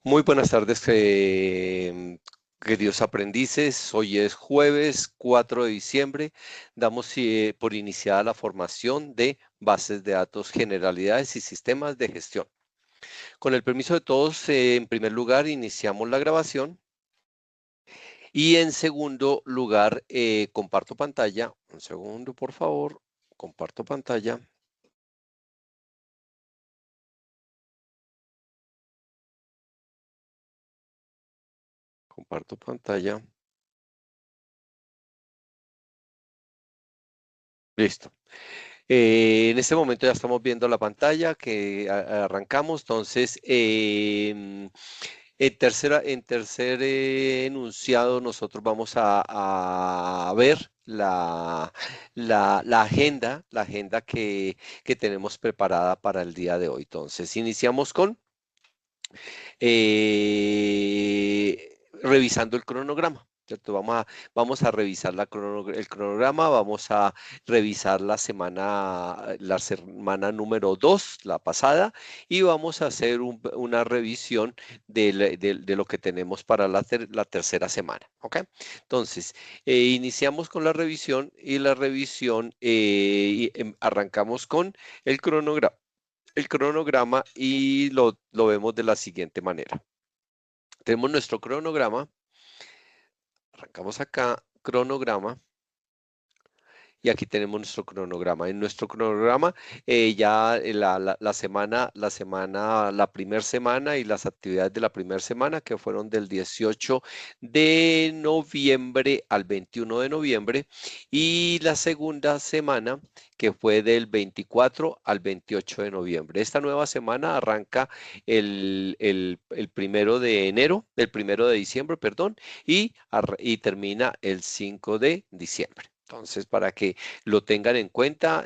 Muy buenas tardes, queridos aprendices. Hoy es jueves 4 de diciembre. Damos por iniciada la formación de bases de datos, generalidades y sistemas de gestión. Con el permiso de todos, en primer lugar, iniciamos la grabación y en segundo lugar, comparto pantalla. Un segundo, por favor. Comparto pantalla. Comparto pantalla. Listo. En este momento ya estamos viendo la pantalla que arrancamos. Entonces, en tercer enunciado, nosotros vamos a ver la agenda que tenemos preparada para el día de hoy. Entonces, iniciamos con revisando el cronograma. ¿Cierto? Vamos a revisar el cronograma, vamos a revisar la semana número 2, la pasada, y vamos a hacer una revisión de lo que tenemos para la tercera semana. ¿Ok? Entonces, iniciamos con la revisión y la revisión arrancamos con el cronograma y lo vemos de la siguiente manera. Tenemos nuestro cronograma, arrancamos acá, cronograma, y aquí tenemos nuestro cronograma. En nuestro cronograma ya la primera semana y las actividades de la primera semana que fueron del 18 de noviembre al 21 de noviembre y la segunda semana que fue del 24 al 28 de noviembre. Esta nueva semana arranca el primero de enero, el primero de diciembre, perdón, y termina el 5 de diciembre. Entonces, para que lo tengan en cuenta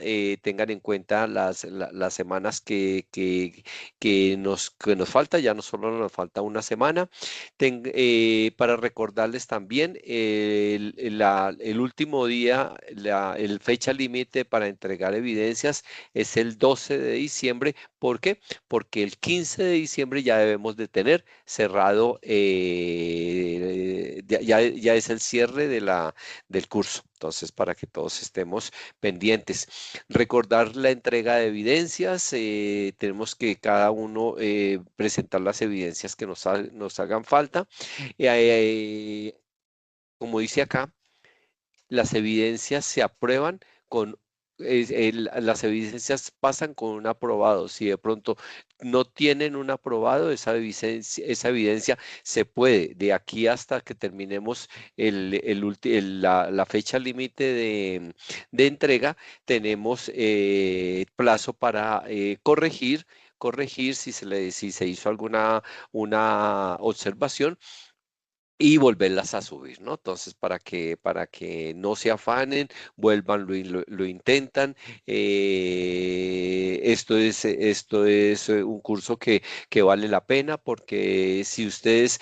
las semanas que nos falta, ya no solo nos falta una semana. Para recordarles también, el último día, el fecha límite para entregar evidencias es el 12 de diciembre. ¿Por qué? Porque el 15 de diciembre ya debemos de tener cerrado, ya es el cierre del curso. Entonces, para que todos estemos pendientes. Recordar la entrega de evidencias. Tenemos que cada uno presentar las evidencias que nos hagan falta. Eh, Como dice acá, las evidencias se aprueban con, las evidencias pasan con un aprobado. Si de pronto no tienen un aprobado, esa evidencia se puede, de aquí hasta que terminemos la fecha límite de entrega, tenemos plazo para corregir si se hizo alguna una observación y volverlas a subir, ¿no? Entonces, para que no se afanen, vuelvan, lo intentan. Esto es un curso que vale la pena porque si ustedes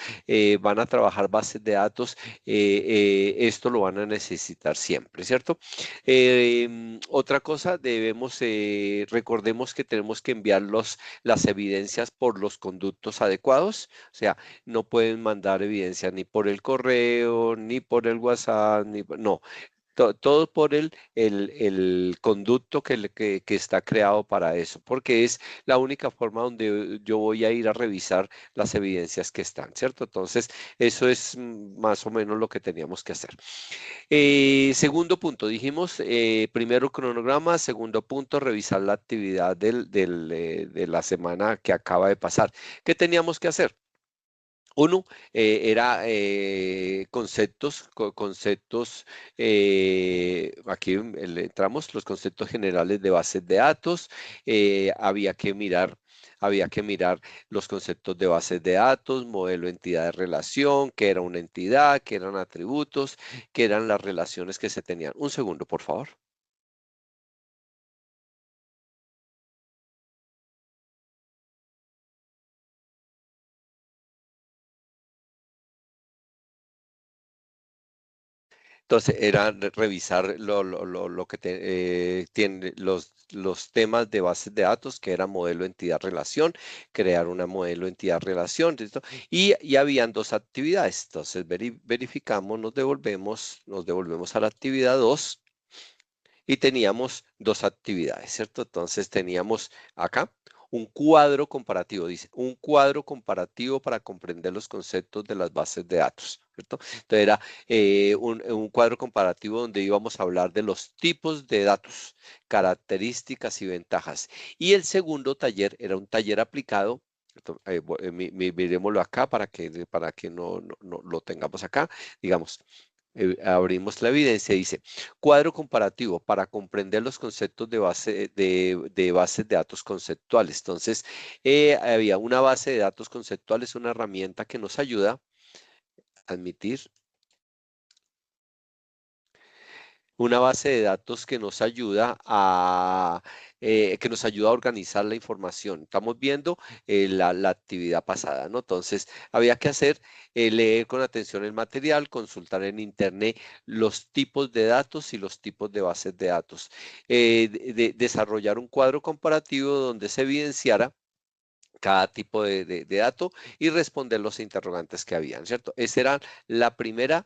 van a trabajar bases de datos, esto lo van a necesitar siempre, ¿cierto? Otra cosa, recordemos que tenemos que enviar las evidencias por los conductos adecuados, o sea, no pueden mandar evidencia ni por el correo, ni por el WhatsApp, no, todo por el conducto que está creado para eso, porque es la única forma donde yo voy a ir a revisar las evidencias que están, ¿cierto? Entonces, eso es más o menos lo que teníamos que hacer. Segundo punto, dijimos, primero cronograma, segundo punto, revisar la actividad de la semana que acaba de pasar. ¿Qué teníamos que hacer? Uno era conceptos, aquí entramos, los conceptos generales de bases de datos. Había que mirar los conceptos de bases de datos, modelo, entidad de relación, qué era una entidad, qué eran atributos, qué eran las relaciones que se tenían. Un segundo, por favor. Entonces, era revisar lo que tiene los temas de bases de datos, que era modelo, entidad, relación, crear una modelo, entidad, relación, ¿listo? Y habían dos actividades. Entonces, verificamos, nos devolvemos a la actividad 2 y teníamos dos actividades, ¿cierto? Entonces, teníamos acá un cuadro comparativo, dice, un cuadro comparativo para comprender los conceptos de las bases de datos, ¿cierto? Entonces era un cuadro comparativo donde íbamos a hablar de los tipos de datos, características y ventajas. Y el segundo taller era un taller aplicado. ¿Cierto? Miremoslo acá para que no lo tengamos acá. Digamos, abrimos la evidencia, dice, cuadro comparativo para comprender los conceptos de bases de datos conceptuales. Entonces, había una base de datos conceptuales, una herramienta que nos ayuda a admitir, una base de datos que nos ayuda a organizar la información. Estamos viendo la actividad pasada, ¿no? Entonces, había que hacer, leer con atención el material, consultar en Internet los tipos de datos y los tipos de bases de datos. Desarrollar un cuadro comparativo donde se evidenciara cada tipo de dato y responder los interrogantes que habían, ¿cierto? Esa era la primera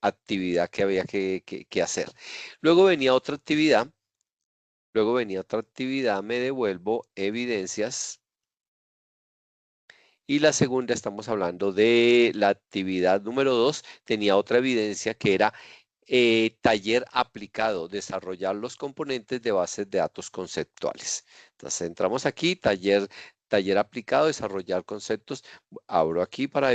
actividad que había que hacer. Luego venía otra actividad, me devuelvo evidencias. Y la segunda, estamos hablando de la actividad número 2, tenía otra evidencia que era taller aplicado, desarrollar los componentes de bases de datos conceptuales. Entonces entramos aquí, taller aplicado, desarrollar conceptos. Abro aquí para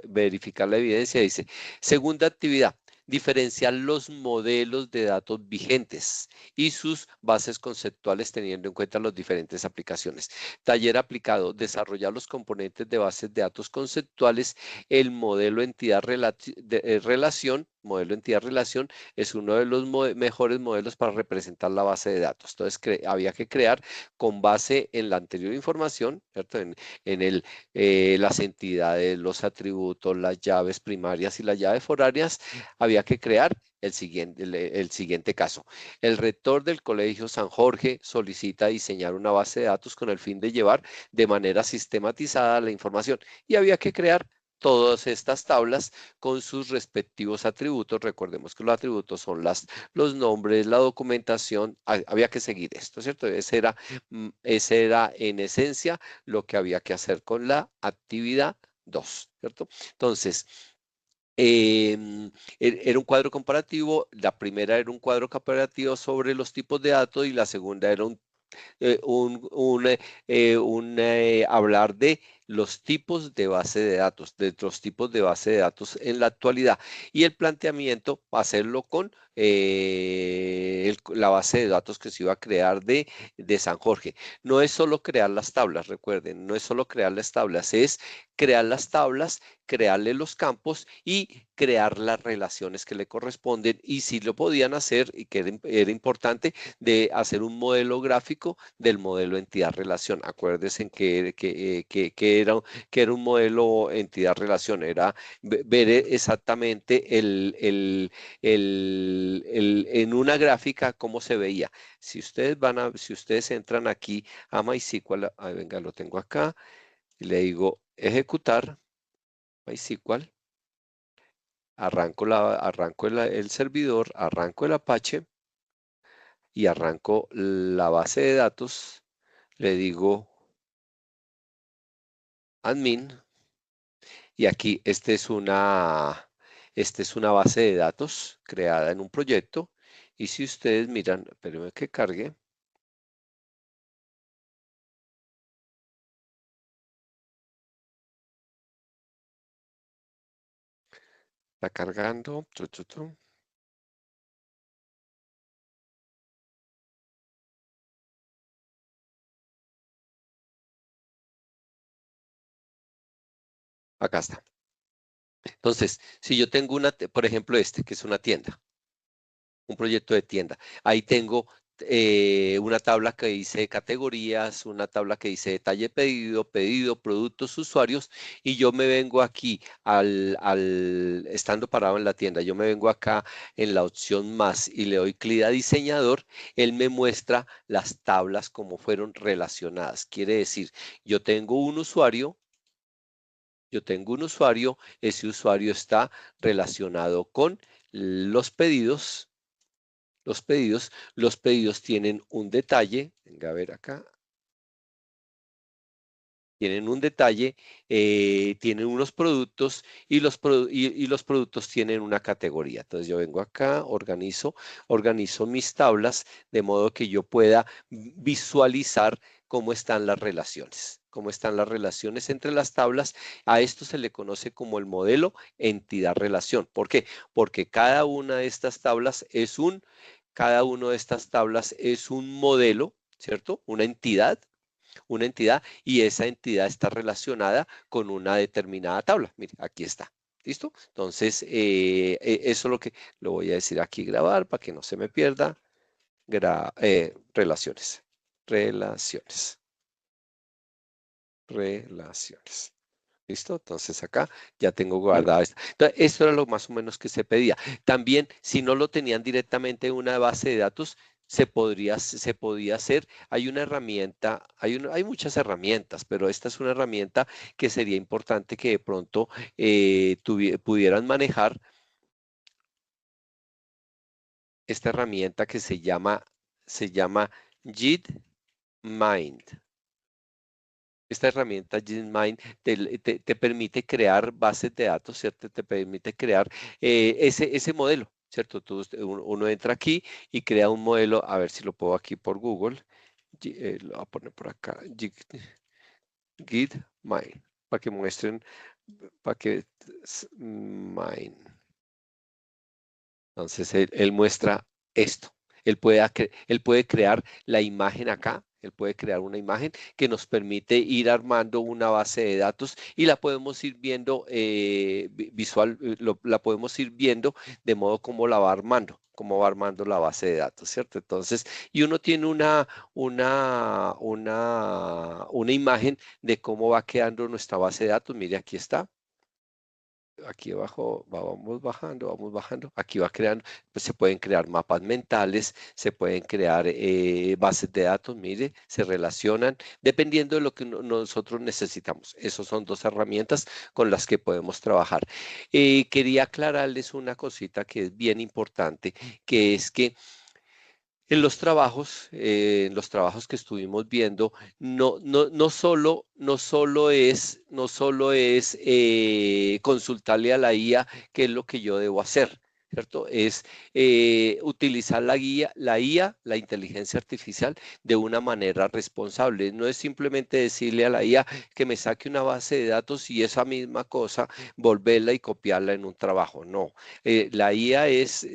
verificar la evidencia. Dice, segunda actividad, diferenciar los modelos de datos vigentes y sus bases conceptuales teniendo en cuenta las diferentes aplicaciones. Taller aplicado, desarrollar los componentes de bases de datos conceptuales, el modelo entidad-relación. Modelo entidad-relación es uno de los mejores modelos para representar la base de datos. Entonces, había que crear con base en la anterior información, ¿cierto? Las entidades, los atributos, las llaves primarias y las llaves forarias, había que crear el siguiente caso. El rector del Colegio San Jorge solicita diseñar una base de datos con el fin de llevar de manera sistematizada la información y había que crear todas estas tablas con sus respectivos atributos. Recordemos que los atributos son los nombres, la documentación, había que seguir esto, ¿cierto? Ese era en esencia lo que había que hacer con la actividad 2, ¿cierto? Entonces, era un cuadro comparativo, la primera era un cuadro comparativo sobre los tipos de datos y la segunda era hablar de los tipos de base de datos, de los tipos de base de datos en la actualidad. Y el planteamiento, hacerlo con la base de datos que se iba a crear de San Jorge. No es solo crear las tablas, recuerden, no es solo crear las tablas, es crear las tablas, crearle los campos y crear las relaciones que le corresponden. Y si lo podían hacer, y que era importante, de hacer un modelo gráfico del modelo entidad-relación. Acuérdense que era un modelo entidad-relación, era ver exactamente en una gráfica cómo se veía. Si ustedes entran aquí a MySQL, venga, lo tengo acá, y le digo ejecutar MySQL, arranco el servidor, arranco el Apache y arranco la base de datos, le digo admin y aquí esta es una base de datos creada en un proyecto y si ustedes miran, espérenme que cargue, está cargando, acá está. Entonces, si yo tengo por ejemplo, que es una tienda, un proyecto de tienda. Ahí tengo una tabla que dice categorías, una tabla que dice detalle pedido, pedido, productos, usuarios, y yo me vengo aquí estando parado en la tienda, yo me vengo acá en la opción más y le doy clic a diseñador, él me muestra las tablas como fueron relacionadas. Quiere decir, yo tengo un usuario, ese usuario está relacionado con los pedidos, los pedidos tienen un detalle, venga a ver acá, tienen un detalle, tienen unos productos y los productos tienen una categoría. Entonces yo vengo acá, organizo mis tablas de modo que yo pueda visualizar cómo están las relaciones. Cómo están las relaciones entre las tablas. A esto se le conoce como el modelo entidad-relación. ¿Por qué? Porque cada una de estas tablas es un modelo, ¿cierto? Una entidad y esa entidad está relacionada con una determinada tabla. Mire, aquí está. ¿Listo? Entonces, eso es lo que lo voy a decir aquí, grabar, para que no se me pierda. Relaciones. Relaciones. Relaciones. ¿Listo? Entonces acá ya tengo guardada esta. Entonces, esto era lo más o menos que se pedía. También, si no lo tenían directamente en una base de datos, se podía hacer. Hay una herramienta, hay muchas herramientas, pero esta es una herramienta que sería importante que de pronto pudieran manejar. Esta herramienta que se llama JIT-Mind. Esta herramienta GenMind te permite crear bases de datos, ¿cierto? Te permite crear ese modelo, ¿cierto? Uno entra aquí y crea un modelo, a ver si lo puedo aquí por Google. Lo voy a poner por acá, GitMind, para que muestren, para que Mind. Entonces él muestra esto. Él puede crear la imagen acá. Él puede crear una imagen que nos permite ir armando una base de datos y la podemos ir viendo la podemos ir viendo de modo como la va armando, cómo va armando la base de datos, ¿cierto? Entonces, y uno tiene una imagen de cómo va quedando nuestra base de datos. Mire, aquí está. Aquí abajo vamos bajando, aquí va creando, pues se pueden crear mapas mentales, se pueden crear bases de datos, mire, se relacionan dependiendo de lo que nosotros necesitamos. Esas son dos herramientas con las que podemos trabajar. Quería aclararles una cosita que es bien importante, que es que en los trabajos que estuvimos viendo, no solo es consultarle a la IA qué es lo que yo debo hacer, ¿cierto? Es utilizar la IA, la inteligencia artificial, de una manera responsable. No es simplemente decirle a la IA que me saque una base de datos y esa misma cosa volverla y copiarla en un trabajo. No, la IA es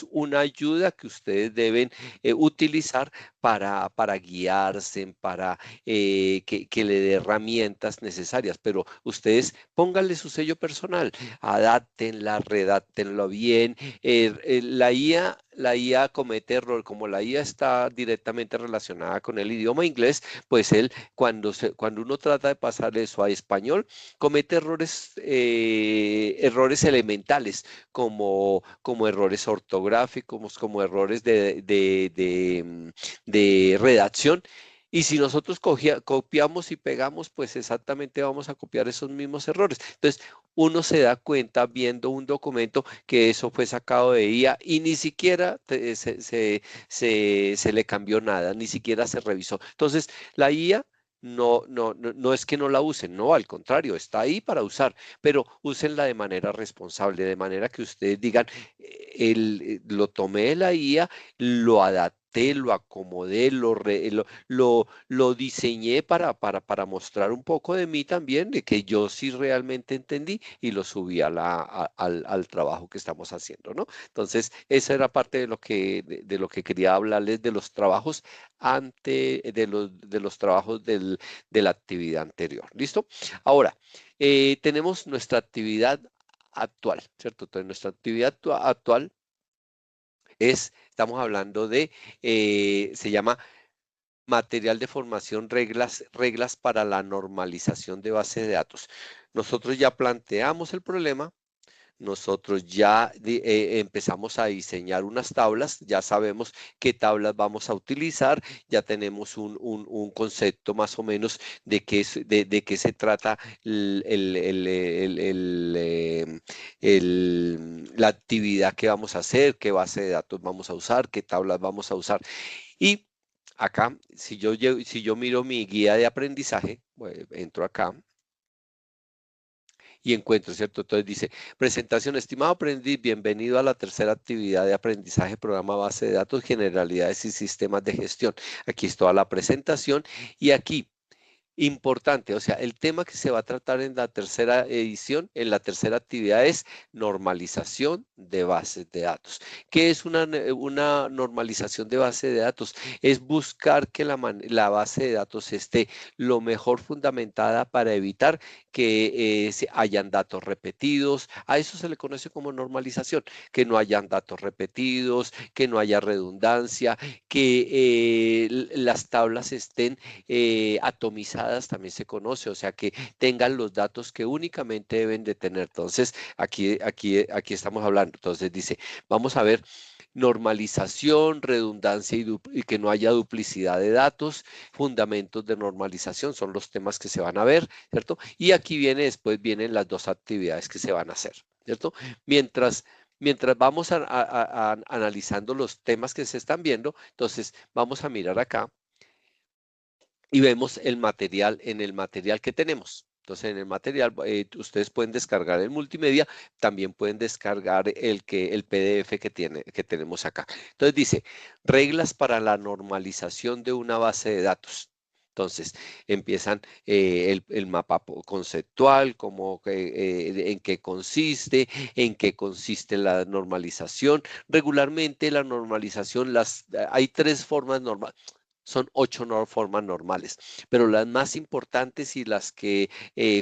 una ayuda que ustedes deben utilizar para guiarse, para que le dé herramientas necesarias, pero ustedes pónganle su sello personal, adáptenla, redáctenlo bien. La IA comete error, como la IA está directamente relacionada con el idioma inglés, pues cuando uno trata de pasar eso a español, comete errores elementales como errores ortográficos, como errores de redacción. Y si nosotros copiamos y pegamos, pues exactamente vamos a copiar esos mismos errores. Entonces, uno se da cuenta viendo un documento que eso fue sacado de IA y ni siquiera se le cambió nada, ni siquiera se revisó. Entonces, la IA no es que no la usen, no, al contrario, está ahí para usar, pero úsenla de manera responsable, de manera que ustedes digan, lo tomé de la IA, lo adapté, lo acomodé, lo diseñé para mostrar un poco de mí también, de que yo sí realmente entendí y lo subí al trabajo que estamos haciendo, ¿no? Entonces, esa era parte de lo que quería hablarles de los trabajos de los trabajos de la actividad anterior. ¿Listo? Ahora, tenemos nuestra actividad actual, ¿cierto? Entonces, nuestra actividad actual Estamos hablando de, se llama material de formación, reglas para la normalización de base de datos. Nosotros ya planteamos el problema. Nosotros ya empezamos a diseñar unas tablas, ya sabemos qué tablas vamos a utilizar, ya tenemos un concepto más o menos de qué se trata la actividad que vamos a hacer, qué base de datos vamos a usar, qué tablas vamos a usar. Y acá, si yo miro mi guía de aprendizaje, entro acá y encuentro, ¿cierto? Entonces dice, presentación, estimado aprendiz, bienvenido a la tercera actividad de aprendizaje, programa base de datos, generalidades y sistemas de gestión. Aquí es toda la presentación y aquí importante, o sea, el tema que se va a tratar en la tercera edición, en la tercera actividad es normalización de bases de datos. ¿Qué es una normalización de base de datos? Es buscar que la base de datos esté lo mejor fundamentada para evitar que hayan datos repetidos. A eso se le conoce como normalización, que no hayan datos repetidos, que no haya redundancia, que las tablas estén atomizadas, también se conoce, o sea, que tengan los datos que únicamente deben de tener. Entonces, aquí estamos hablando. Entonces dice, vamos a ver normalización, redundancia y que no haya duplicidad de datos, fundamentos de normalización, son los temas que se van a ver, ¿cierto? Y aquí después vienen las dos actividades que se van a hacer, ¿cierto? Mientras vamos analizando los temas que se están viendo, entonces vamos a mirar acá y vemos en el material que tenemos. Entonces, en el material, ustedes pueden descargar el multimedia, también pueden descargar el PDF que tenemos acá. Entonces dice, reglas para la normalización de una base de datos. Entonces, empiezan el mapa conceptual, en qué consiste la normalización. Regularmente la normalización, hay tres formas normales. Son 8 formas normales, pero las más importantes y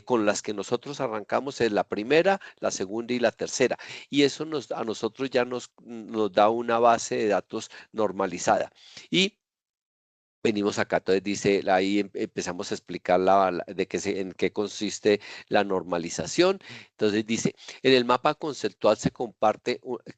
con las que nosotros arrancamos es la primera, la segunda y la tercera. Y eso a nosotros ya nos da una base de datos normalizada. Y venimos acá, entonces dice, ahí empezamos a explicar en qué consiste la normalización. Entonces dice, en el mapa conceptual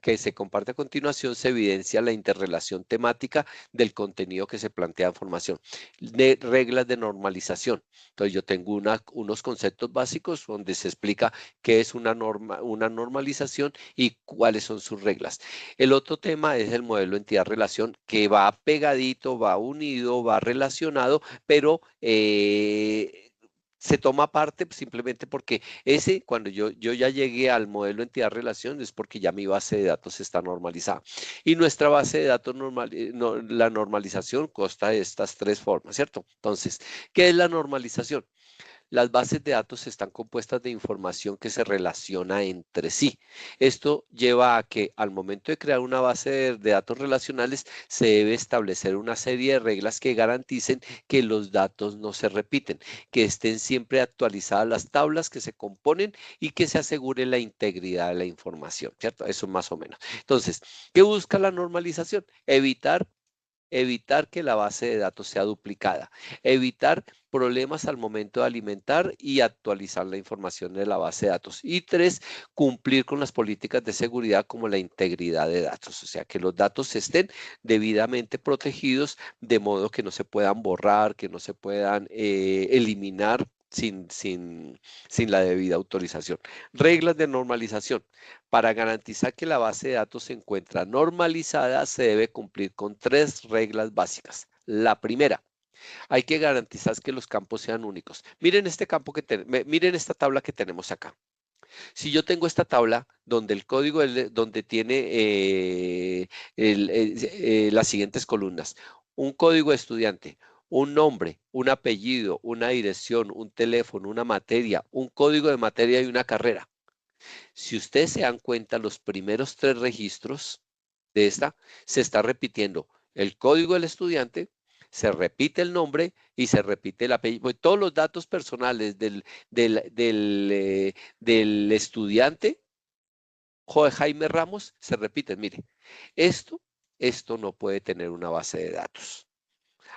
que se comparte a continuación, se evidencia la interrelación temática del contenido que se plantea en formación. De reglas de normalización. Entonces yo tengo unos conceptos básicos donde se explica qué es una normalización y cuáles son sus reglas. El otro tema es el modelo entidad-relación que va pegadito, va unido, va relacionado, pero se toma parte simplemente porque cuando yo ya llegué al modelo entidad-relación es porque ya mi base de datos está normalizada. Y nuestra base de datos la normalización consta de estas tres formas, ¿cierto? Entonces, ¿qué es la normalización? Las bases de datos están compuestas de información que se relaciona entre sí. Esto lleva a que al momento de crear una base de datos relacionales se debe establecer una serie de reglas que garanticen que los datos no se repiten, que estén siempre actualizadas las tablas que se componen y que se asegure la integridad de la información, ¿cierto? Eso más o menos. Entonces, ¿qué busca la normalización? Evitar que la base de datos sea duplicada, evitar problemas al momento de alimentar y actualizar la información de la base de datos. Y tres, cumplir con las políticas de seguridad como la integridad de datos, o sea, que los datos estén debidamente protegidos de modo que no se puedan borrar, que no se puedan eliminar sin la debida autorización. Reglas de normalización. Para garantizar que la base de datos se encuentra normalizada, se debe cumplir con tres reglas básicas. La primera, hay que garantizar que los campos sean únicos. Miren miren esta tabla que tenemos acá. Si yo tengo esta tabla donde el código donde tiene las siguientes columnas, un código de estudiante, un nombre, un apellido, una dirección, un teléfono, una materia, un código de materia y una carrera. Si ustedes se dan cuenta, los primeros tres registros de esta se está repitiendo el código del estudiante, se repite el nombre y se repite el apellido. Pues todos los datos personales del estudiante, Jaime Ramos, se repiten. Mire, esto esto no puede tener una base de datos.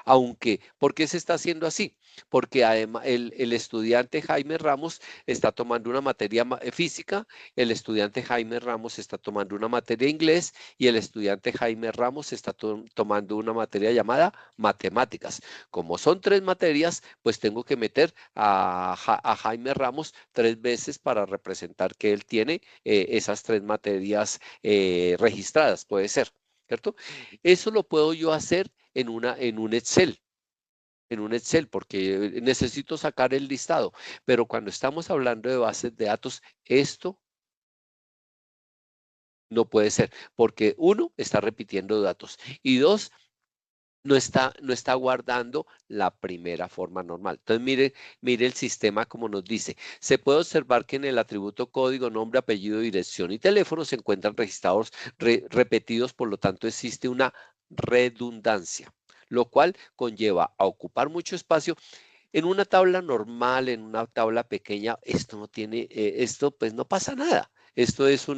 Aunque, ¿por qué se está haciendo así? Porque además el estudiante Jaime Ramos está tomando una materia física, el estudiante Jaime Ramos está tomando una materia inglés y el estudiante Jaime Ramos está tomando una materia llamada matemáticas. Como son 3 materias, pues tengo que meter a Jaime Ramos 3 veces para representar que él tiene esas 3 materias registradas, puede ser, ¿cierto? Eso lo puedo yo hacer en un Excel, porque necesito sacar el listado. Pero cuando estamos hablando de bases de datos, esto no puede ser, porque uno, está repitiendo datos y dos, no está guardando la primera forma normal. Entonces, mire el sistema como nos dice. Se puede observar que en el atributo código, nombre, apellido, dirección y teléfono se encuentran registrados repetidos, por lo tanto existe una redundancia, lo cual conlleva a ocupar mucho espacio. En una tabla normal, en una tabla pequeña, esto no tiene, esto pues no pasa nada. Esto es si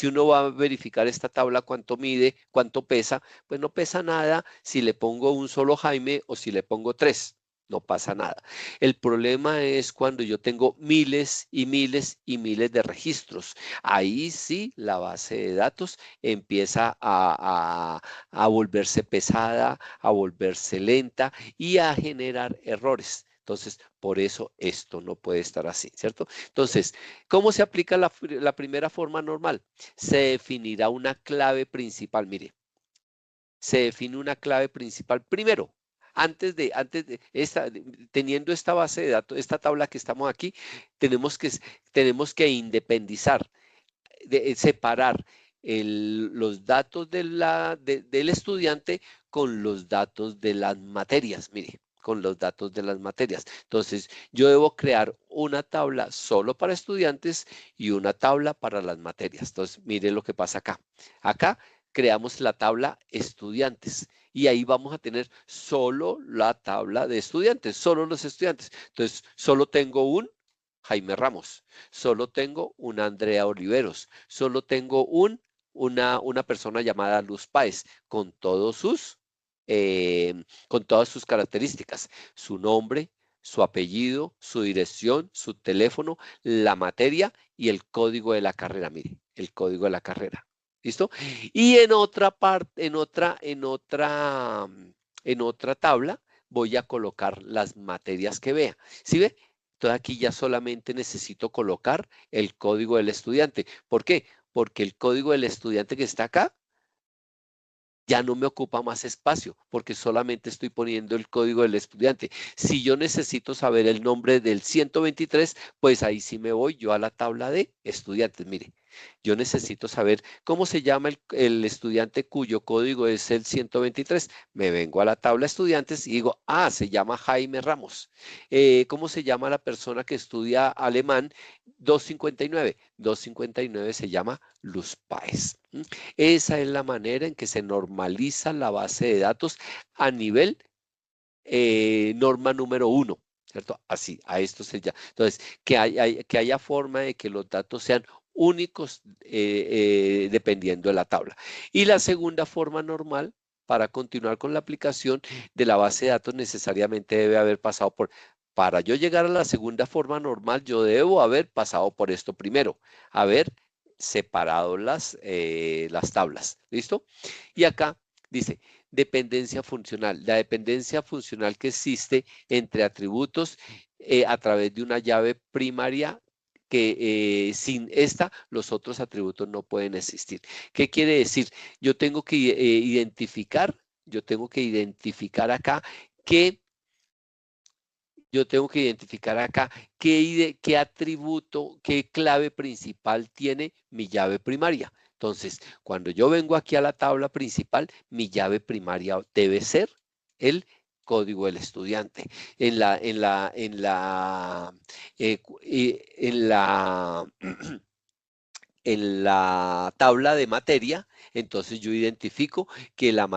uno va a verificar esta tabla, cuánto mide, cuánto pesa, pues no pesa nada si le pongo un solo Jaime o si le pongo 3. No pasa nada. El problema es cuando yo tengo miles y miles y miles de registros. Ahí sí la base de datos empieza a volverse pesada, a volverse lenta y a generar errores. Entonces, por eso esto no puede estar así, ¿cierto? Entonces, ¿cómo se aplica la primera forma normal? Se definirá una clave principal. Mire, se define una clave principal primero. Teniendo esta base de datos, esta tabla que estamos aquí, tenemos que independizar, separar los datos del estudiante con los datos de las materias. Mire, con los datos de las materias. Entonces, yo debo crear una tabla solo para estudiantes y una tabla para las materias. Entonces, mire lo que pasa acá. Acá creamos la tabla estudiantes y ahí vamos a tener solo la tabla de estudiantes, solo los estudiantes. Entonces, solo tengo un Jaime Ramos, solo tengo una Andrea Oliveros, solo tengo una persona llamada Luz Páez con todas sus características, su nombre, su apellido, su dirección, su teléfono, la materia y el código de la carrera. Mire, el código de la carrera. ¿Listo? Y en otra parte, en otra tabla, voy a colocar las materias que vea. ¿Sí ve? Entonces aquí ya solamente necesito colocar el código del estudiante. ¿Por qué? Porque el código del estudiante que está acá ya no me ocupa más espacio, porque solamente estoy poniendo el código del estudiante. Si yo necesito saber el nombre del 123, pues ahí sí me voy yo a la tabla de estudiantes. Mire, yo necesito saber cómo se llama el estudiante cuyo código es el 123. Me vengo a la tabla estudiantes y digo, se llama Jaime Ramos. ¿Cómo se llama la persona que estudia alemán? 259. 259 se llama Luz Páez. Esa es la manera en que se normaliza la base de datos a nivel norma número 1, ¿cierto? Así, a esto se llama. Entonces, que haya forma de que los datos sean únicos dependiendo de la tabla. Y la segunda forma normal, para continuar con la aplicación de la base de datos, necesariamente debe haber pasado para yo llegar a la segunda forma normal, yo debo haber pasado por esto primero, haber separado las tablas. ¿Listo? Y acá dice, dependencia funcional. La dependencia funcional que existe entre atributos a través de una llave primaria que sin esta los otros atributos no pueden existir. ¿Qué quiere decir? Yo tengo que identificar acá que qué atributo, qué clave principal tiene mi llave primaria. Entonces, cuando yo vengo aquí a la tabla principal, mi llave primaria debe ser el código del estudiante. En la, en la, en la, en la en la tabla de materia, entonces yo identifico que la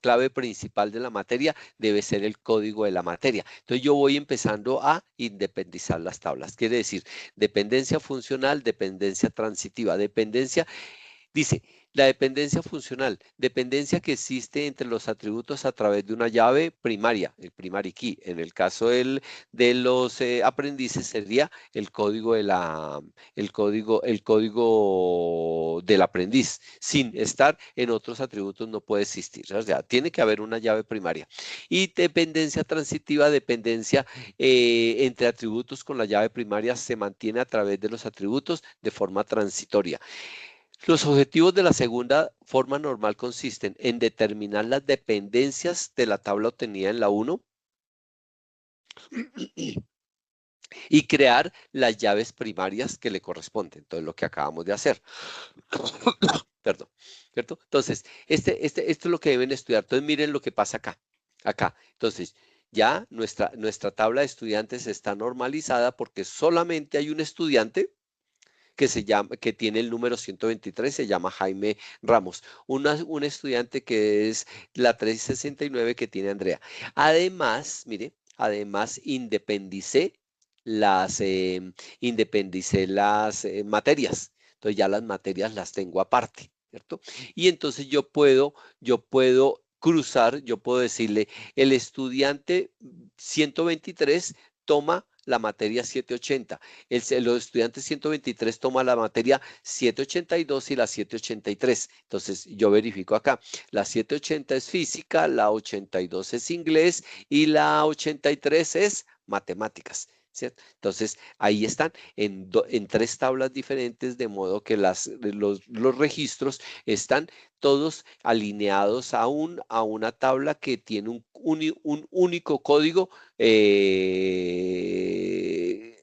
clave principal de la materia debe ser el código de la materia. Entonces yo voy empezando a independizar las tablas. Quiere decir, dependencia funcional, dependencia transitiva, dice, La dependencia funcional, dependencia que existe entre los atributos a través de una llave primaria, el primary key. En el caso de los aprendices sería el código, el código del aprendiz. Sin estar en otros atributos no puede existir. O sea, tiene que haber una llave primaria. Y dependencia transitiva, dependencia entre atributos con la llave primaria se mantiene a través de los atributos de forma transitoria. Los objetivos de la segunda forma normal consisten en determinar las dependencias de la tabla obtenida en la 1 y crear las llaves primarias que le corresponden. Entonces, lo que acabamos de hacer. Perdón, ¿cierto? Entonces, esto es lo que deben estudiar. Entonces, miren lo que pasa acá. Acá. Entonces, ya nuestra tabla de estudiantes está normalizada porque solamente hay un estudiante que tiene el número 123, se llama Jaime Ramos. Un estudiante que es la 369 que tiene Andrea. Además, mire, además independicé las materias. Entonces ya las materias las tengo aparte, ¿cierto? Y entonces yo puedo cruzar, yo puedo decirle, el estudiante 123 toma la materia 780. Los estudiantes 123 toman la materia 782 y la 783. Entonces, yo verifico acá. La 780 es física, la 82 es inglés y la 83 es matemáticas. ¿Cierto? Entonces, ahí están en 3 tablas diferentes, de modo que los registros están todos alineados a una tabla que tiene un único código,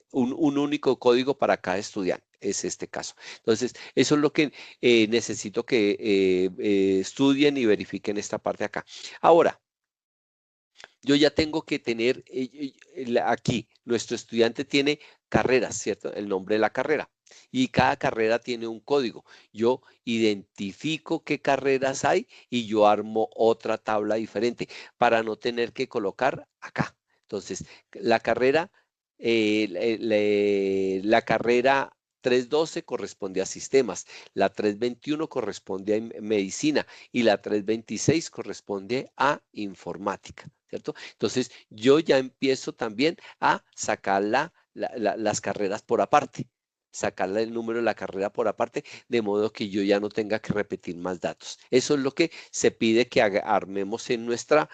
un único código para cada estudiante. Es este caso. Entonces, eso es lo que necesito que estudien y verifiquen esta parte acá. Ahora, yo ya tengo que tener aquí, nuestro estudiante tiene carreras, ¿cierto? El nombre de la carrera. Y cada carrera tiene un código. Yo identifico qué carreras hay y yo armo otra tabla diferente para no tener que colocar acá. Entonces, la carrera, la carrera 312 corresponde a sistemas, la 321 corresponde a medicina y la 326 corresponde a informática, ¿cierto? Entonces, yo ya empiezo también a sacar las carreras por aparte, sacarle el número de la carrera por aparte, de modo que yo ya no tenga que repetir más datos. Eso es lo que se pide que armemos en nuestra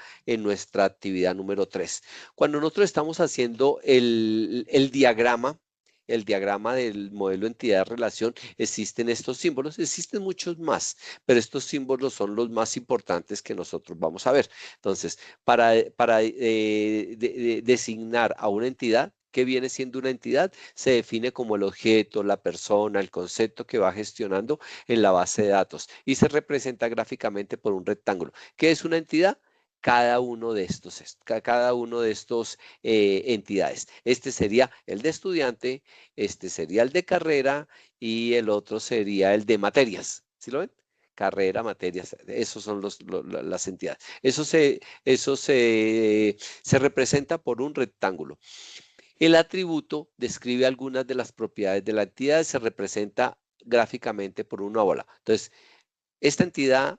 actividad número 3. Cuando nosotros estamos haciendo el diagrama del modelo entidad-relación, existen estos símbolos, existen muchos más, pero estos símbolos son los más importantes que nosotros vamos a ver. Entonces, para designar a una entidad, que viene siendo una entidad, se define como el objeto, la persona, el concepto que va gestionando en la base de datos y se representa gráficamente por un rectángulo. ¿Qué es una entidad? Cada uno de estos entidades. Este sería el de estudiante, este sería el de carrera y el otro sería el de materias. ¿Sí lo ven? Carrera, materias, esos son las entidades. Eso se representa por un rectángulo. El atributo describe algunas de las propiedades de la entidad, se representa gráficamente por una bola. Entonces, esta entidad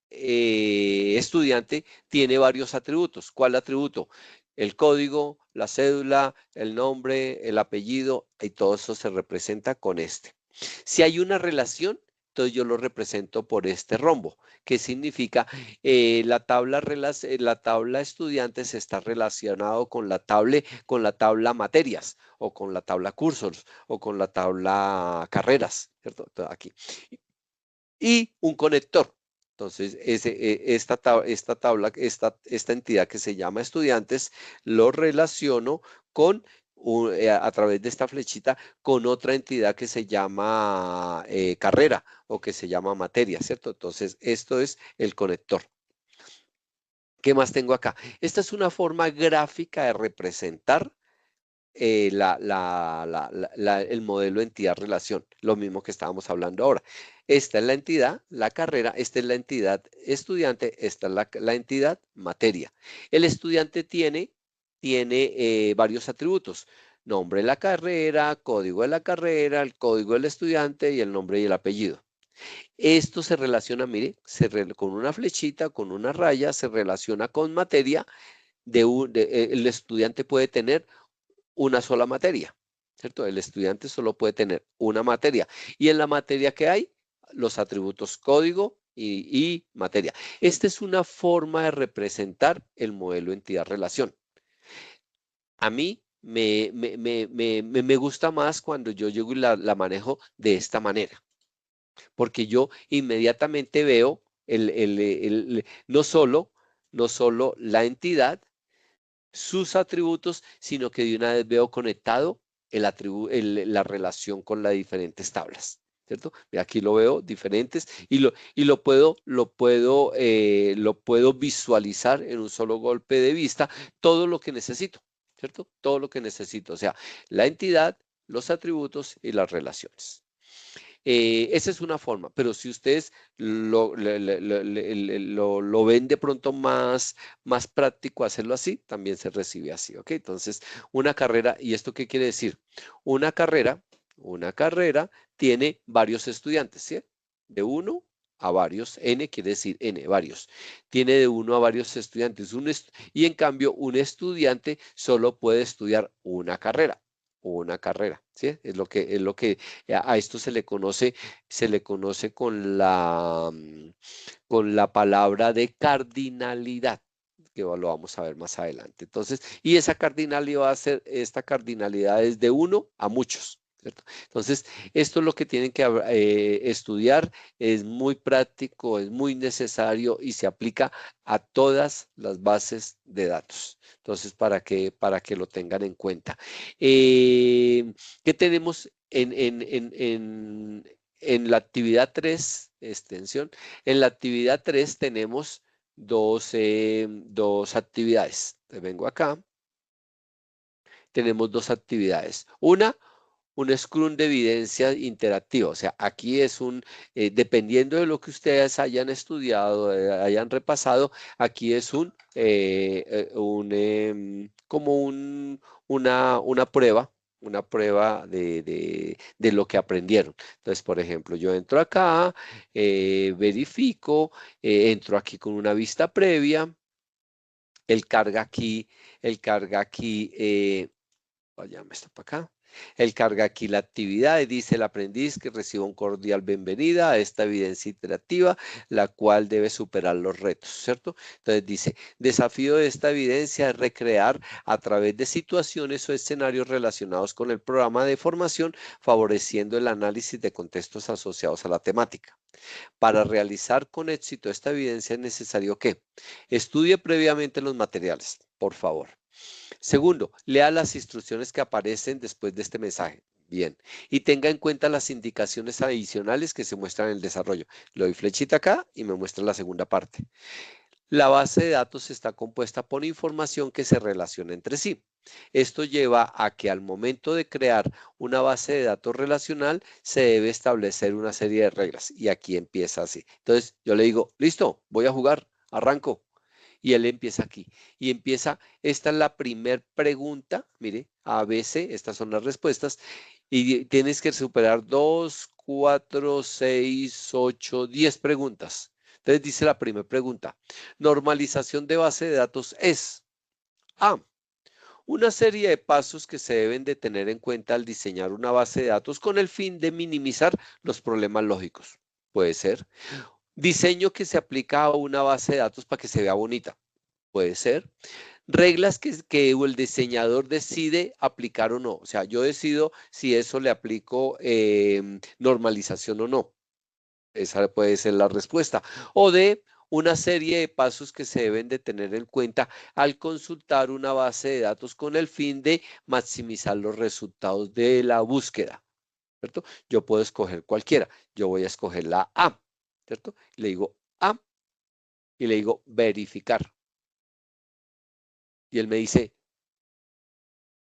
estudiante tiene varios atributos. ¿Cuál atributo? El código, la cédula, el nombre, el apellido, y todo eso se representa con este. Si hay una relación, entonces yo lo represento por este rombo, que significa la tabla estudiantes está relacionado con la tabla materias, o con la tabla cursos, o con la tabla carreras, ¿cierto? Entonces, aquí. Y un conector. Entonces, esta entidad que se llama estudiantes, lo relaciono a través de esta flechita con otra entidad que se llama carrera o que se llama materia, ¿cierto? Entonces, esto es el conector. ¿Qué más tengo acá? Esta es una forma gráfica de representar el modelo entidad-relación, lo mismo que estábamos hablando ahora. Esta es la entidad, la carrera, esta es la entidad estudiante, esta es la entidad materia. El estudiante tiene varios atributos: nombre de la carrera, código de la carrera, el código del estudiante y el nombre y el apellido. Esto se relaciona, mire, con una flechita, con una raya, se relaciona con materia. El estudiante puede tener una sola materia, ¿cierto? El estudiante solo puede tener una materia. Y en la materia que hay, los atributos código y materia. Esta es una forma de representar el modelo entidad-relación. A mí me gusta más cuando yo llego y la manejo de esta manera, porque yo inmediatamente veo no solo la entidad, sus atributos, sino que de una vez veo conectado la relación con las diferentes tablas. ¿Cierto? Aquí lo veo diferentes lo puedo visualizar en un solo golpe de vista todo lo que necesito, ¿cierto? Todo lo que necesito, o sea, la entidad, los atributos y las relaciones. Esa es una forma, pero si ustedes lo ven de pronto más práctico hacerlo así, también se recibe así, ¿ok? Entonces, una carrera, ¿y esto qué quiere decir? Una carrera tiene varios estudiantes, ¿sí? De uno a varios, N quiere decir N, varios. Tiene de uno a varios estudiantes. Y en cambio, un estudiante solo puede estudiar una carrera, ¿sí? A esto se le conoce con la palabra de cardinalidad, que lo vamos a ver más adelante. Entonces, y esa cardinalidad va a ser, esta cardinalidad es de uno a muchos, ¿cierto? Entonces, esto es lo que tienen que estudiar, es muy práctico, es muy necesario y se aplica a todas las bases de datos. Entonces, para que lo tengan en cuenta. ¿Qué tenemos en la actividad 3, extensión? En la actividad 3 tenemos dos actividades. Te vengo acá. Tenemos dos actividades. Un Scrum de evidencia interactiva. O sea, aquí es dependiendo de lo que ustedes hayan estudiado, hayan repasado, aquí es como una prueba de lo que aprendieron. Entonces, por ejemplo, yo entro acá, verifico, entro aquí con una vista previa, él carga aquí, vayamos esto para acá. Él carga aquí la actividad y dice el aprendiz que reciba un cordial bienvenida a esta evidencia interactiva, la cual debe superar los retos, ¿cierto? Entonces dice, desafío de esta evidencia es recrear a través de situaciones o escenarios relacionados con el programa de formación, favoreciendo el análisis de contextos asociados a la temática. Para realizar con éxito esta evidencia es necesario que estudie previamente los materiales, por favor. Segundo, lea las instrucciones que aparecen después de este mensaje. Bien. Y tenga en cuenta las indicaciones adicionales que se muestran en el desarrollo. Le doy flechita acá y me muestra la segunda parte. La base de datos está compuesta por información que se relaciona entre sí. Esto lleva a que al momento de crear una base de datos relacional se debe establecer una serie de reglas. Y aquí empieza así. Entonces yo le digo, listo, voy a jugar, arranco. Y él empieza aquí. Y empieza, esta es la primer pregunta, mire, ABC, estas son las respuestas. Y tienes que superar 2, 4, 6, 8, 10 preguntas. Entonces dice la primera pregunta. Normalización de base de datos es A. Una serie de pasos que se deben de tener en cuenta al diseñar una base de datos con el fin de minimizar los problemas lógicos. Puede ser. Diseño que se aplica a una base de datos para que se vea bonita. Puede ser. Reglas que el diseñador decide aplicar o no. O sea, yo decido si eso le aplico normalización o no. Esa puede ser la respuesta. O de una serie de pasos que se deben de tener en cuenta al consultar una base de datos con el fin de maximizar los resultados de la búsqueda, ¿cierto? Yo puedo escoger cualquiera. Yo voy a escoger la A, ¿cierto? Le digo A y le digo verificar. Y él me dice,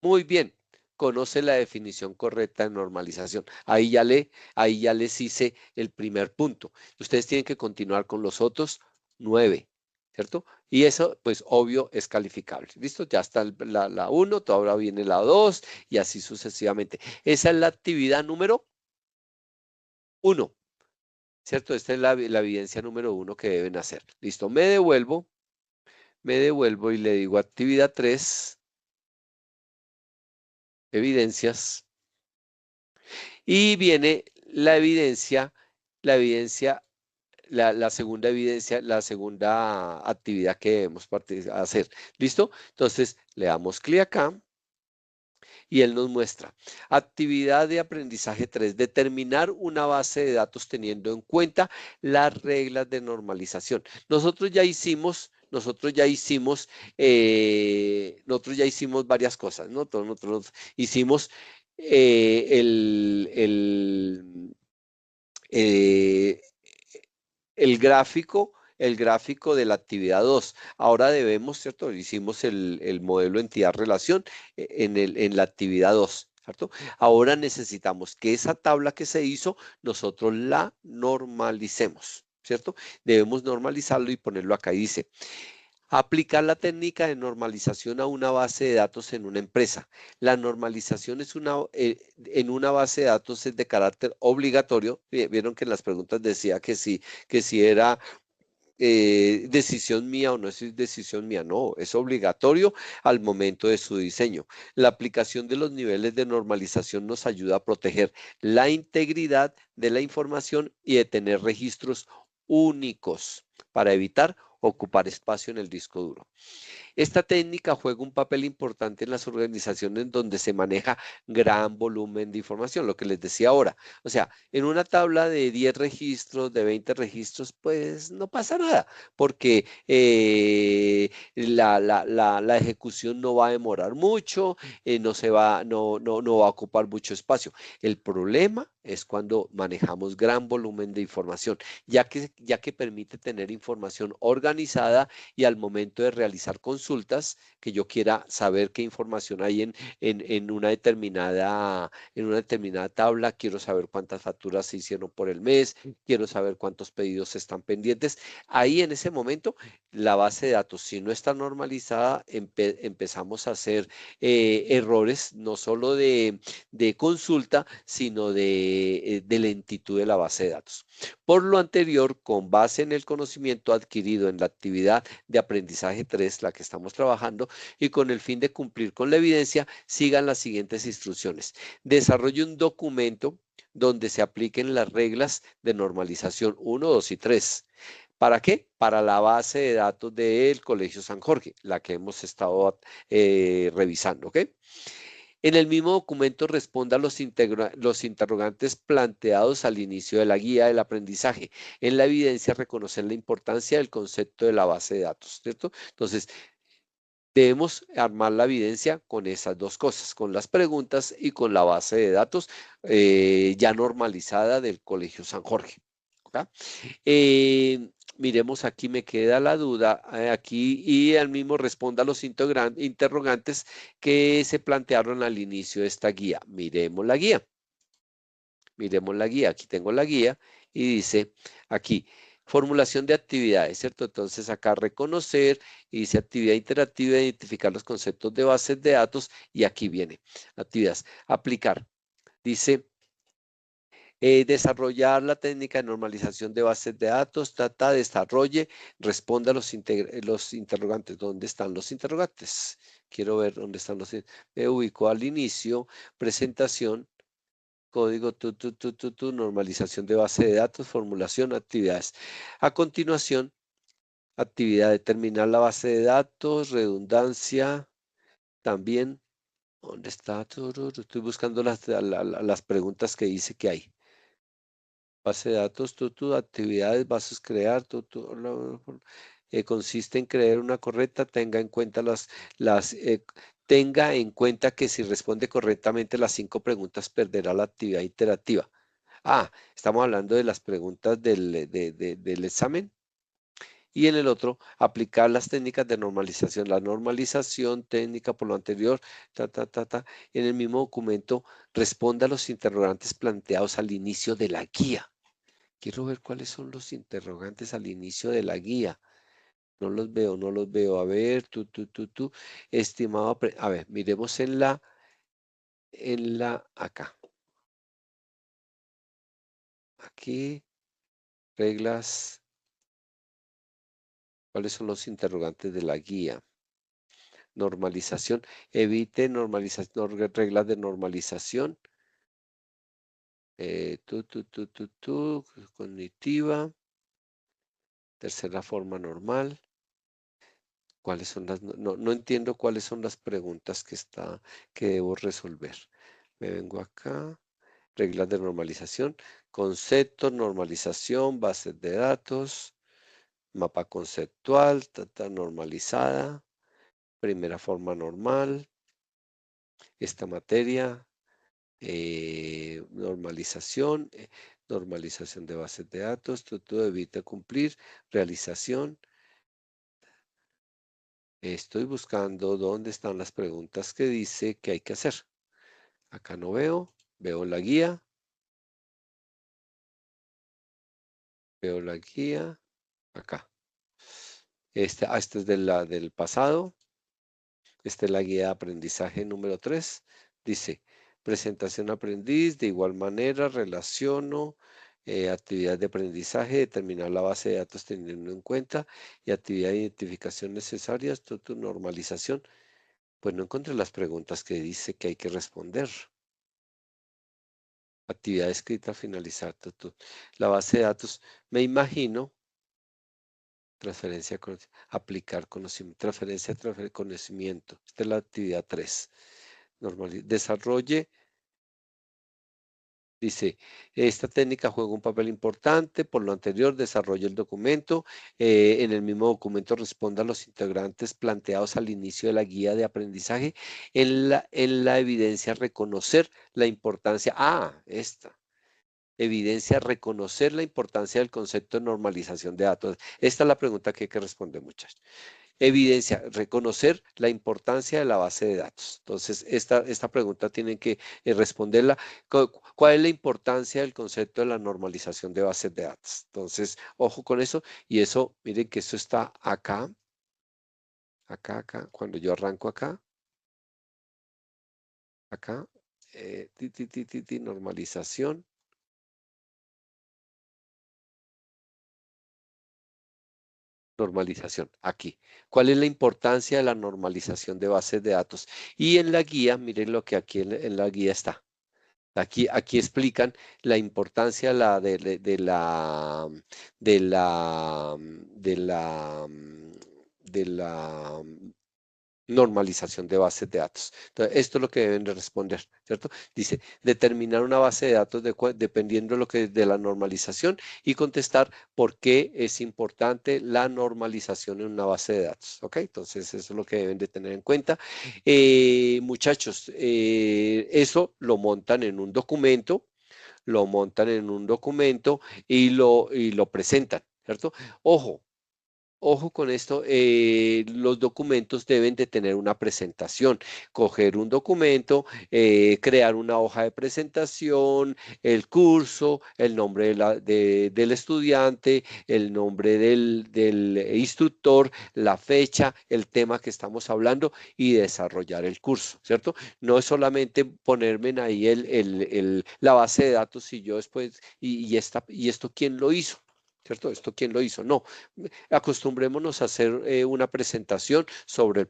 muy bien, conoce la definición correcta de normalización. Ahí ya les hice el primer punto. Ustedes tienen que continuar con los otros 9, ¿cierto? Y eso, pues, obvio, es calificable. ¿Listo? Ya está la 1, ahora viene la 2 y así sucesivamente. Esa es la actividad número 1. ¿cierto? Esta es la evidencia número 1 que deben hacer. Listo, me devuelvo y le digo actividad 3, evidencias, y viene la evidencia, la segunda evidencia, la segunda actividad que debemos hacer. ¿Listo? Entonces, le damos clic acá y él nos muestra. Actividad de aprendizaje 3, determinar una base de datos teniendo en cuenta las reglas de normalización. Nosotros ya hicimos varias cosas, ¿no? Nosotros hicimos eh, el gráfico de la actividad 2. Ahora debemos, ¿cierto? Hicimos el modelo entidad-relación en la actividad 2, ¿cierto? Ahora necesitamos que esa tabla que se hizo, nosotros la normalicemos, ¿cierto? Debemos normalizarlo y ponerlo acá. Y dice, aplicar la técnica de normalización a una base de datos en una empresa. La normalización en una base de datos es de carácter obligatorio. Vieron que en las preguntas decía que si era decisión mía o no es decisión mía. No, es obligatorio al momento de su diseño. La aplicación de los niveles de normalización nos ayuda a proteger la integridad de la información y de tener registros únicos para evitar ocupar espacio en el disco duro. Esta técnica juega un papel importante en las organizaciones donde se maneja gran volumen de información, lo que les decía ahora. O sea, en una tabla de 10 registros, de 20 registros, pues no pasa nada, porque la ejecución no va a demorar mucho, no va a ocupar mucho espacio. El problema es cuando manejamos gran volumen de información, ya que permite tener información organizada y al momento de realizar consultas, que yo quiera saber qué información hay en una determinada tabla, quiero saber cuántas facturas se hicieron por el mes, quiero saber cuántos pedidos están pendientes. Ahí en ese momento, la base de datos, si no está normalizada, empezamos a hacer errores, no solo de consulta, sino de lentitud de la base de datos. Por lo anterior, con base en el conocimiento adquirido en la actividad de aprendizaje 3, la que estamos trabajando, y con el fin de cumplir con la evidencia, sigan las siguientes instrucciones. Desarrolle un documento donde se apliquen las reglas de normalización 1, 2 y 3. ¿Para qué? Para la base de datos del Colegio San Jorge, la que hemos estado revisando, ¿ok? En el mismo documento responda a los interrogantes planteados al inicio de la guía del aprendizaje. En la evidencia, reconocer la importancia del concepto de la base de datos, ¿cierto? Entonces, debemos armar la evidencia con esas dos cosas, con las preguntas y con la base de datos ya normalizada del Colegio San Jorge. ¿Ok? Miremos, aquí me queda la duda, aquí y al mismo responda a los interrogantes que se plantearon al inicio de esta guía. Miremos la guía, aquí tengo la guía y dice aquí, formulación de actividades, ¿cierto? Entonces acá reconocer, y dice actividad interactiva, identificar los conceptos de bases de datos y aquí viene, actividades, aplicar. Dice desarrollar la técnica de normalización de bases de datos, desarrolle, responda a los interrogantes. ¿Dónde están los interrogantes? Quiero ver dónde están me ubico al inicio, presentación, código, normalización de base de datos, formulación, actividades. A continuación, actividad, determinar la base de datos, redundancia, también, ¿dónde está? Estoy buscando las preguntas que dice que hay. Base de datos, actividades, bases crear, consiste en crear una correcta, tenga en cuenta que si responde correctamente las 5 preguntas perderá la actividad interactiva. Ah, estamos hablando de las preguntas del examen. Y en el otro, aplicar las técnicas de normalización. La normalización técnica por lo anterior, en el mismo documento, responda a los interrogantes planteados al inicio de la guía. Quiero ver cuáles son los interrogantes al inicio de la guía. No los veo, no los veo. A ver, estimado, a ver, miremos acá. Aquí. reglas. ¿Cuáles son los interrogantes de la guía? Normalización. Evite reglas de normalización. Cognitiva. Tercera forma normal. ¿Cuáles son las? No entiendo cuáles son las preguntas que debo resolver. Me vengo acá. Reglas de normalización. Conceptos, normalización, bases de datos. Mapa conceptual, normalizada. Primera forma normal. Esta materia. Normalización. Normalización de bases de datos. Todo evita cumplir. Realización. Estoy buscando dónde están las preguntas que dice que hay que hacer. Acá no veo. Veo la guía. Veo la guía. Acá. Este es del pasado. Esta es la guía de aprendizaje número 3. Dice, presentación aprendiz, de igual manera relaciono actividad de aprendizaje, determinar la base de datos teniendo en cuenta y actividad de identificación necesarias, tu normalización. Pues no encontré las preguntas que dice que hay que responder. Actividad escrita, finalizar, la base de datos, me imagino, transferencia, aplicar conocimiento, transferencia, conocimiento. Esta es la actividad 3. Desarrolle. Dice, esta técnica juega un papel importante, por lo anterior desarrolla el documento, en el mismo documento responda a los integrantes planteados al inicio de la guía de aprendizaje, en la evidencia reconocer la importancia, evidencia reconocer la importancia del concepto de normalización de datos. Esta es la pregunta que hay que responder, muchachos. Evidencia, reconocer la importancia de la base de datos. Entonces, esta pregunta tienen que responderla. ¿Cuál es la importancia del concepto de la normalización de bases de datos? Entonces, ojo con eso. Y eso, miren que eso está acá, acá. Cuando yo arranco acá, normalización. Normalización, aquí. ¿Cuál es la importancia de la normalización de bases de datos? Y en la guía, miren lo que aquí en la guía está. Aquí explican la importancia de la normalización de bases de datos. Entonces, esto es lo que deben de responder, ¿cierto? Dice, determinar una base de datos dependiendo de la normalización y contestar por qué es importante la normalización en una base de datos, ¿ok? Entonces, eso es lo que deben de tener en cuenta. Muchachos, eso lo montan en un documento, y lo presentan, ¿cierto? Ojo con esto, los documentos deben de tener una presentación. Coger un documento, crear una hoja de presentación, el curso, el nombre del estudiante, el nombre del instructor, la fecha, el tema que estamos hablando y desarrollar el curso, ¿cierto? No es solamente ponerme en ahí la base de datos y yo después, y esto quién lo hizo. ¿Cierto? ¿Esto quién lo hizo? No, acostumbrémonos a hacer una presentación sobre el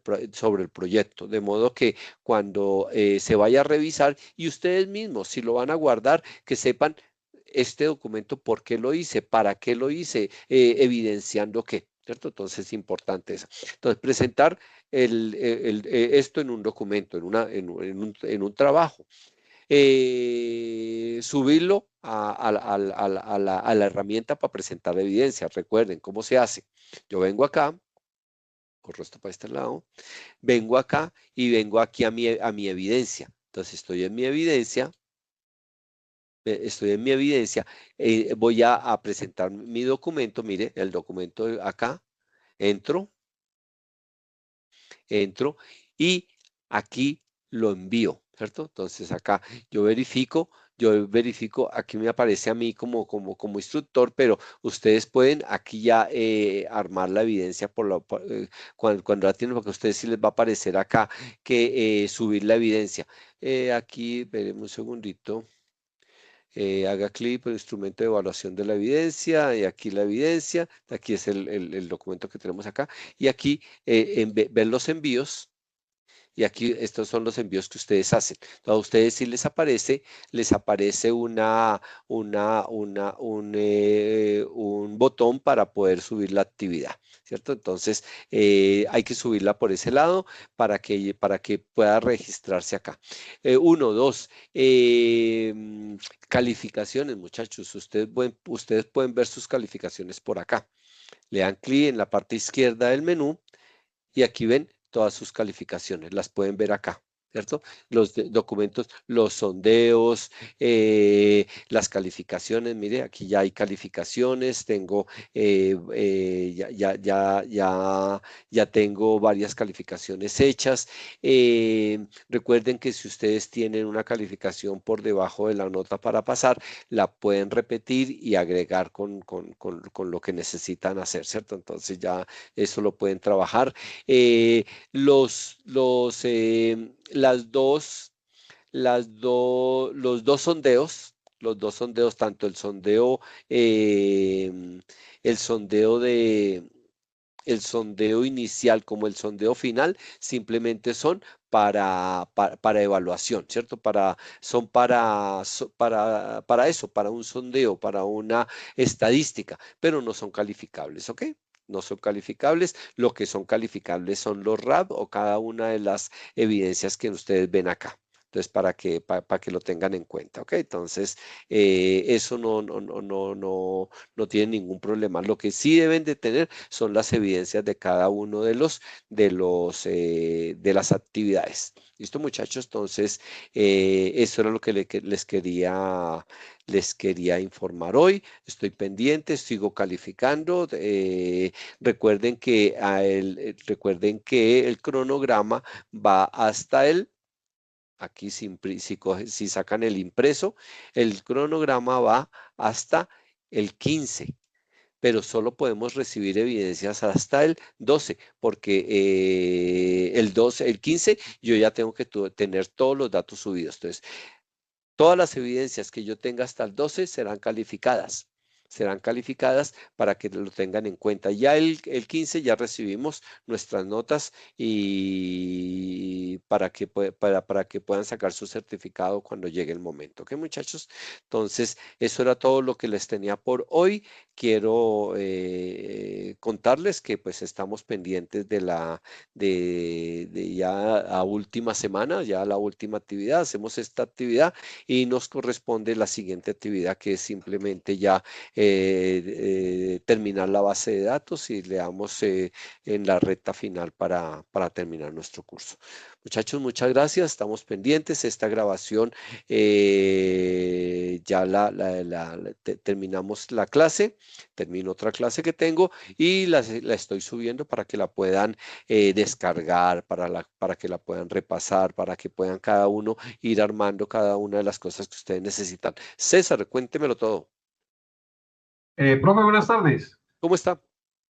proyecto, de modo que cuando se vaya a revisar y ustedes mismos, si lo van a guardar, que sepan este documento, por qué lo hice, para qué lo hice, evidenciando qué. ¿Cierto? Entonces es importante eso. Entonces, presentar esto en un documento, en un trabajo. Subirlo a la herramienta para presentar la evidencia. Recuerden cómo se hace. Yo vengo acá, corro esto para este lado, vengo acá y vengo aquí a mi evidencia. Entonces estoy en mi evidencia, voy a presentar mi documento, mire, el documento acá, entro y aquí lo envío, ¿cierto? Entonces acá yo verifico, aquí me aparece a mí como instructor, pero ustedes pueden aquí ya armar la evidencia cuando la tienen, porque a ustedes sí les va a aparecer acá que subir la evidencia. Aquí veremos un segundito. haga clic por instrumento de evaluación de la evidencia, y aquí la evidencia, aquí es el documento que tenemos acá, y aquí ver los envíos. Y aquí estos son los envíos que ustedes hacen. Entonces, a ustedes sí les aparece un botón para poder subir la actividad, ¿cierto? Entonces, hay que subirla por ese lado para que pueda registrarse acá. Uno, dos, calificaciones, muchachos. Ustedes pueden ver sus calificaciones por acá. Le dan clic en la parte izquierda del menú y aquí ven todas sus calificaciones, las pueden ver acá, ¿cierto? Los documentos, los sondeos, las calificaciones, mire, aquí ya hay calificaciones, tengo, ya tengo varias calificaciones hechas. Recuerden que si ustedes tienen una calificación por debajo de la nota para pasar, la pueden repetir y agregar con lo que necesitan hacer, ¿cierto? Entonces ya eso lo pueden trabajar. Eh, los dos sondeos, tanto eh, el sondeo el sondeo inicial como el sondeo final, simplemente son para evaluación, ¿cierto? Son para eso, para un sondeo, para una estadística, pero no son calificables, ¿ok? No son calificables. Lo que son calificables son los RAB o cada una de las evidencias que ustedes ven acá. Entonces, para que lo tengan en cuenta, ¿ok? Entonces, eso no tiene ningún problema. Lo que sí deben de tener son las evidencias de cada uno de las actividades. ¿Listo, muchachos? Entonces, eso era lo que les quería informar hoy. Estoy pendiente, sigo calificando. Recuerden que el cronograma va hasta aquí si sacan el impreso, el cronograma va hasta el 15, pero solo podemos recibir evidencias hasta el 12, porque el 15, yo ya tengo que tener todos los datos subidos. Entonces, todas las evidencias que yo tenga hasta el 12 serán calificadas. Serán calificadas para que lo tengan en cuenta. Ya el 15 ya recibimos nuestras notas y para que puedan sacar su certificado cuando llegue el momento. ¿Ok, muchachos? Entonces, eso era todo lo que les tenía por hoy. Quiero contarles que pues estamos pendientes de ya a última semana, ya la última actividad. Hacemos esta actividad y nos corresponde la siguiente actividad, que es simplemente ya terminar la base de datos y le damos en la recta final para terminar nuestro curso. Muchachos, muchas gracias. Estamos pendientes. Esta grabación ya terminamos la clase. Termino otra clase que tengo y la estoy subiendo para que la puedan descargar, para que la puedan repasar, para que puedan cada uno ir armando cada una de las cosas que ustedes necesitan. César, cuéntemelo todo. Profe, buenas tardes. ¿Cómo está?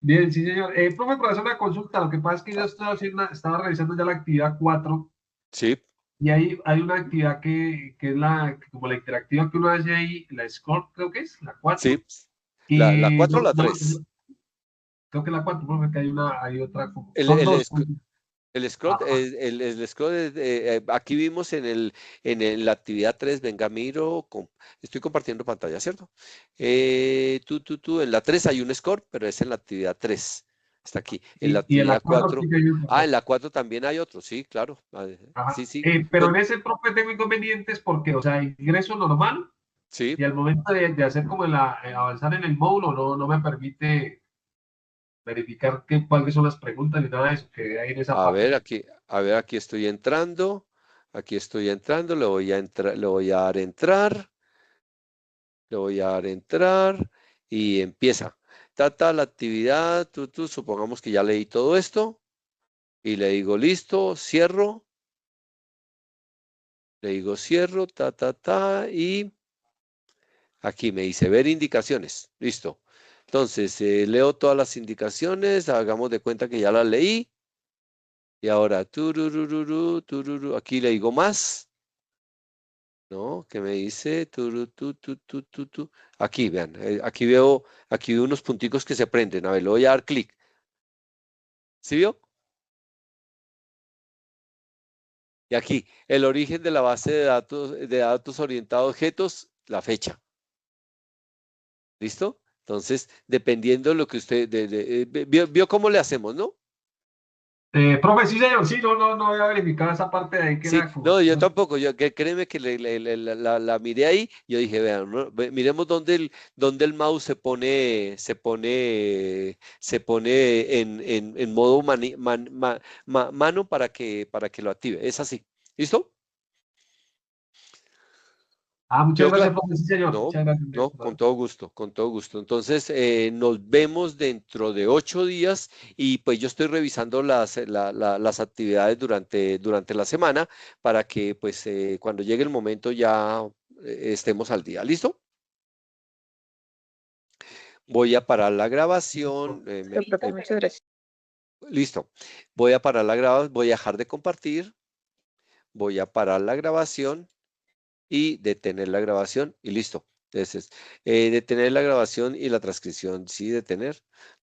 Bien, sí, señor. Profe, para hacer una consulta, lo que pasa es que yo Ah, estaba revisando ya la actividad 4 sí, y ahí hay una actividad que es como la interactiva que uno hace ahí, la Score, creo que es, la 4. sí. La Y 4 o la 3. creo que la 4, profe, que hay otra, El, son el, dos. sc- el scroll, Ajá. el scroll aquí vimos la actividad 3. Venga, estoy compartiendo pantalla, ¿cierto? En la 3 hay un score, pero es en la actividad 3. Está aquí. En la Y en la actividad 4 sí 4. que hay otro. En la 4 también hay otro, sí, claro. Sí, Ajá. sí. Pero en ese, profe, tengo inconvenientes porque, o sea, ingreso normal Sí. y al momento de hacer como avanzar en el módulo no me permite verificar cuáles son las preguntas y nada de eso que hay en esa parte. A ver, aquí estoy entrando. Aquí estoy entrando. Le voy a dar entrar. Le voy a dar entrar y empieza. La actividad, supongamos que ya leí todo esto y le digo listo, cierro, le digo cierro, y aquí me dice ver indicaciones, listo. Entonces, leo todas las indicaciones, hagamos de cuenta que ya las leí y ahora, tururururu, tururu, aquí le digo más ¿no? Que me dice, turu, tu. Aquí, vean, aquí veo unos punticos que se prenden. A ver, le voy a dar clic. ¿Sí vio? Y aquí, el origen de la base de datos orientado a objetos, la fecha. ¿Listo? Entonces, dependiendo de lo que usted, vio cómo le hacemos, ¿no? Profe, sí, señor, sí, no había verificado esa parte de ahí que Sí, era como... no, yo tampoco, créeme que la miré ahí, yo dije, vean, miremos dónde el mouse se pone en modo mano para que lo active. Es así. ¿Listo? Ah, muchas ¿Quedó gracias, claro? profe, sí, señor, No, muchas gracias. no, con todo gusto, con todo gusto. Entonces, nos vemos dentro de 8 días y pues yo estoy revisando las actividades durante la semana para que pues cuando llegue el momento ya estemos al día. ¿Listo? Voy a parar la grabación. Sí, profe, muchas gracias. Listo. Voy a parar la grabación, voy a dejar de compartir, voy a parar la grabación y detener la grabación y listo. Entonces, detener la grabación y la transcripción, sí, detener.